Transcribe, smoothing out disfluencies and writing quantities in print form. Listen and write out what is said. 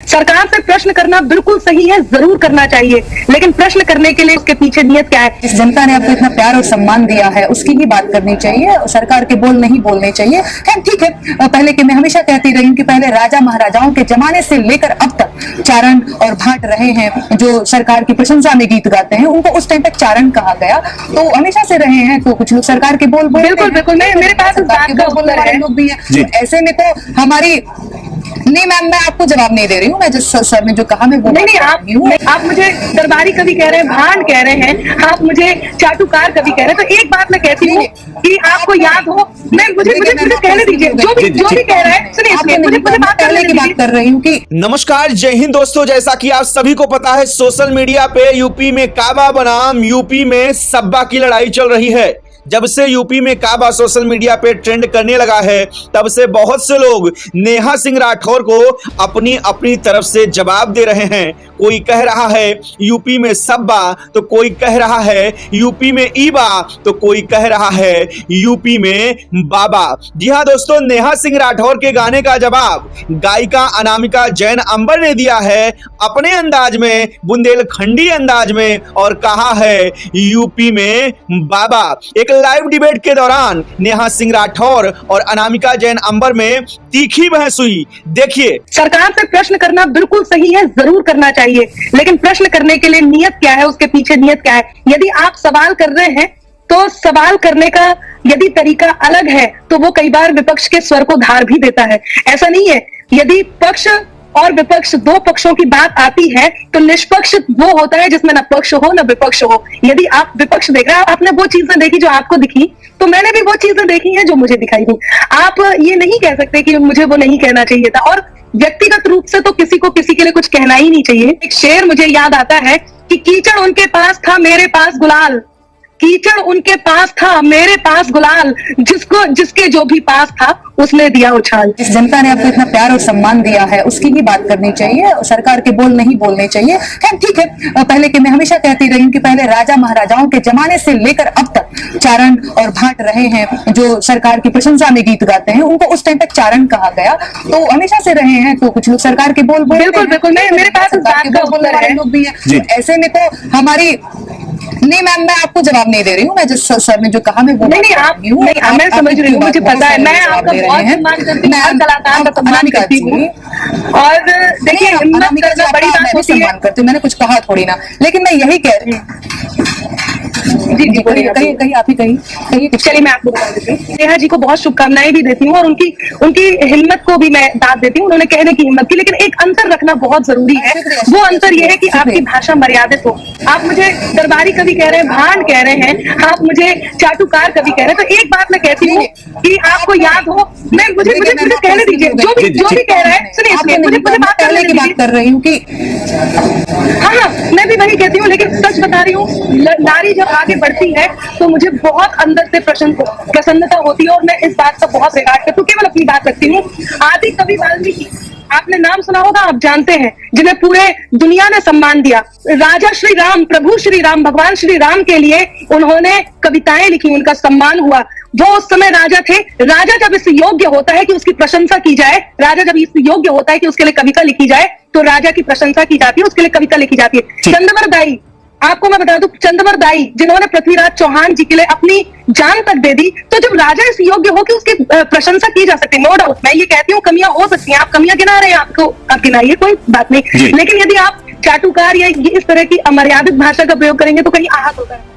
सरकार से प्रश्न करना बिल्कुल सही है, जरूर करना चाहिए, लेकिन प्रश्न करने के लिए उसके पीछे नियत क्या है। इस जनता ने आपको इतना प्यार और सम्मान दिया है, उसकी ही बात करनी चाहिए, सरकार के बोल नहीं बोलने चाहिए। खैर ठीक है, पहले के मैं हमेशा कहती रही हूँ कि पहले राजा महाराजाओं के जमाने से लेकर अब तक चारण और भाट रहे हैं जो सरकार की प्रशंसा में गीत गाते हैं, उनको उस टाइम तक चारण कहा गया, तो हमेशा से रहे हैं। तो कुछ लोग सरकार के बोल बोलते हैं, बिल्कुल बिल्कुल, मेरे पास इस बात का उत्तर है। लोग भी हैं, ऐसे में तो हमारी नहीं मैम, मैं आपको जवाब नहीं दे रही हूँ, मैं जिस सर ने जो कहा मैं वो नहीं, आप मुझे दरबारी कवि कह रहे हैं, भांड कह रहे हैं, आप मुझे चाटुकार कवि कह रहे हैं। तो एक बात मैं कहती हूँ कि आपको याद हो, मैं मुझे कहने दीजिए, जो भी कह रहा है सुनिए, मुझे बात कर रही हूँ कि नमस्कार, जय हिंद दोस्तों। जैसा कि आप सभी को पता है, सोशल मीडिया पे यूपी में काबा बनाम यूपी में सब्बा की लड़ाई चल रही है। जब से यूपी में काबा सोशल मीडिया पे ट्रेंड करने लगा है, तब से बहुत से लोग नेहा सिंह राठौर को अपनी अपनी तरफ से जवाब दे रहे हैं। कोई कह रहा है यूपी में सब्बा, तो कोई कह रहा है यूपी में ईबा, तो कोई कह रहा है यूपी में बाबा। जी हाँ दोस्तों, नेहा सिंह राठौर के गाने का जवाब गायिका अनामिका जैन अंबर ने दिया है अपने अंदाज में, बुंदेलखंडी अंदाज में, और कहा है यूपी में बाबा। एक लाइव डिबेट के दौरान नेहा सिंह राठौर और अनामिका जैन अंबर में तीखी बहस हुई। देखिए, सरकार से प्रश्न करना बिल्कुल सही है, जरूर करना चाहिए, लेकिन प्रश्न करने के लिए नियत क्या है, उसके पीछे नियत क्या है। यदि आप सवाल कर रहे हैं तो सवाल करने का यदि तरीका अलग है तो वो कई बार विपक्ष के स्वर को धार भी देता है। ऐसा नहीं है, यदि पक्ष और विपक्ष दो पक्षों की बात आती है तो निष्पक्ष वो होता है जिसमें न पक्ष हो न विपक्ष हो। यदि आप विपक्ष देख रहे हैं, आपने वो चीजें देखी जो आपको दिखी, तो मैंने भी वो चीजें देखी हैं जो मुझे दिखाई दी। आप ये नहीं कह सकते कि मुझे वो नहीं कहना चाहिए था, और व्यक्तिगत रूप से तो किसी को किसी के लिए कुछ कहना ही नहीं चाहिए। एक शेर मुझे याद आता है कि कीचड़ उनके पास था मेरे पास गुलाल, कीचड़ उनके पास था मेरे पास गुलाल, जिसके जो भी पास था उसने दिया उछाल। इस जनता ने आपको इतना प्यार और सम्मान दिया है, उसकी ही बात करनी चाहिए, सरकार के बोल नहीं बोलने चाहिए। खैर ठीक है, पहले के मैं हमेशा कहती रही हूँ कि पहले राजा महाराजाओं के जमाने से लेकर अब तक चारण और भाट रहे हैं जो सरकार की प्रशंसा में गीत गाते हैं, उनको उस टाइम तक चारण कहा गया, तो हमेशा से रहे हैं। तो कुछ लोग सरकार के बोल बिल्कुल बिल्कुल, मेरे पास इस बात का उत्तर है। लोग भी हैं, ऐसे में तो हमारी नहीं मैम, मैं आपको जवाब नहीं दे रही हूँ, मैं जिस सर ने जो कहा मैं वो नहीं, मैं समझ रही हूँ, मुझे पता है, मैं आपका बहुत सम्मान करती हूँ, हर कलाकार का सम्मान करती हूँ, और देखिए हिम्मत करना बड़ी बात होती है। सम्मान करती हूँ, मैंने कुछ कहा थोड़ी ना, लेकिन मैं यही कह रही हूँ। जी कहीं आप ही कहीं चलिए मैं आपको बता देती हूँ। नेहा जी को बहुत शुभकामनाएं भी देती हूँ और उनकी हिम्मत को भी मैं दाद देती हूँ, उन्होंने कहने की हिम्मत की, लेकिन एक अंतर रखना बहुत जरूरी है। वो अंतर ये है कि आपकी भाषा मर्यादित हो। आप मुझे दरबारी कवि कह रहे हैं, भांड कह रहे हैं, आप मुझे चाटुकार कवि कह रहे हैं। तो एक बात मैं कहती हूँ कि आपको याद हो, मैं मुझे कहने दीजिए, जो भी कह रहा है सुनिए, मुझे बात कर रही हूँ कि हाँ, मैं भी वही कहती हूँ, लेकिन सच बता रही हूँ, नारी जब आगे बढ़ती है तो मुझे बहुत अंदर से प्रसन्नता होती है, और मैं इस बात का बहुत रिगार्ड करती हूँ। केवल अपनी बात रखती हूँ। आदि कवि वाल्मीकि, आपने नाम सुना होगा, आप जानते हैं, जिन्हें पूरे दुनिया ने सम्मान दिया। राजा श्री राम, प्रभु श्री राम, भगवान श्री राम के लिए उन्होंने कविताएं लिखी, उनका सम्मान हुआ। वो उस समय राजा थे। राजा जब इस योग्य होता है कि उसकी प्रशंसा की जाए, राजा जब इस योग्य होता है कि उसके लिए कविता लिखी जाए, तो राजा की प्रशंसा की जाती है, उसके लिए कविता लिखी जाती है। चंद्रवर दाई, आपको मैं बता दूं, चंद्रवर दाई जिन्होंने पृथ्वीराज चौहान जी के लिए अपनी जान तक दे दी, तो जब राजा इस योग्य हो कि उसकी प्रशंसा की जा सकती, नो डाउट, मैं ये कहती हूँ कमियां हो सकती हैं, आप कमियां गिना रहे हैं, आपको आप गिनाइए, कोई बात नहीं, लेकिन यदि आप चाटुकार या इस तरह की अमर्यादित भाषा का प्रयोग करेंगे तो कहीं आहत होता है।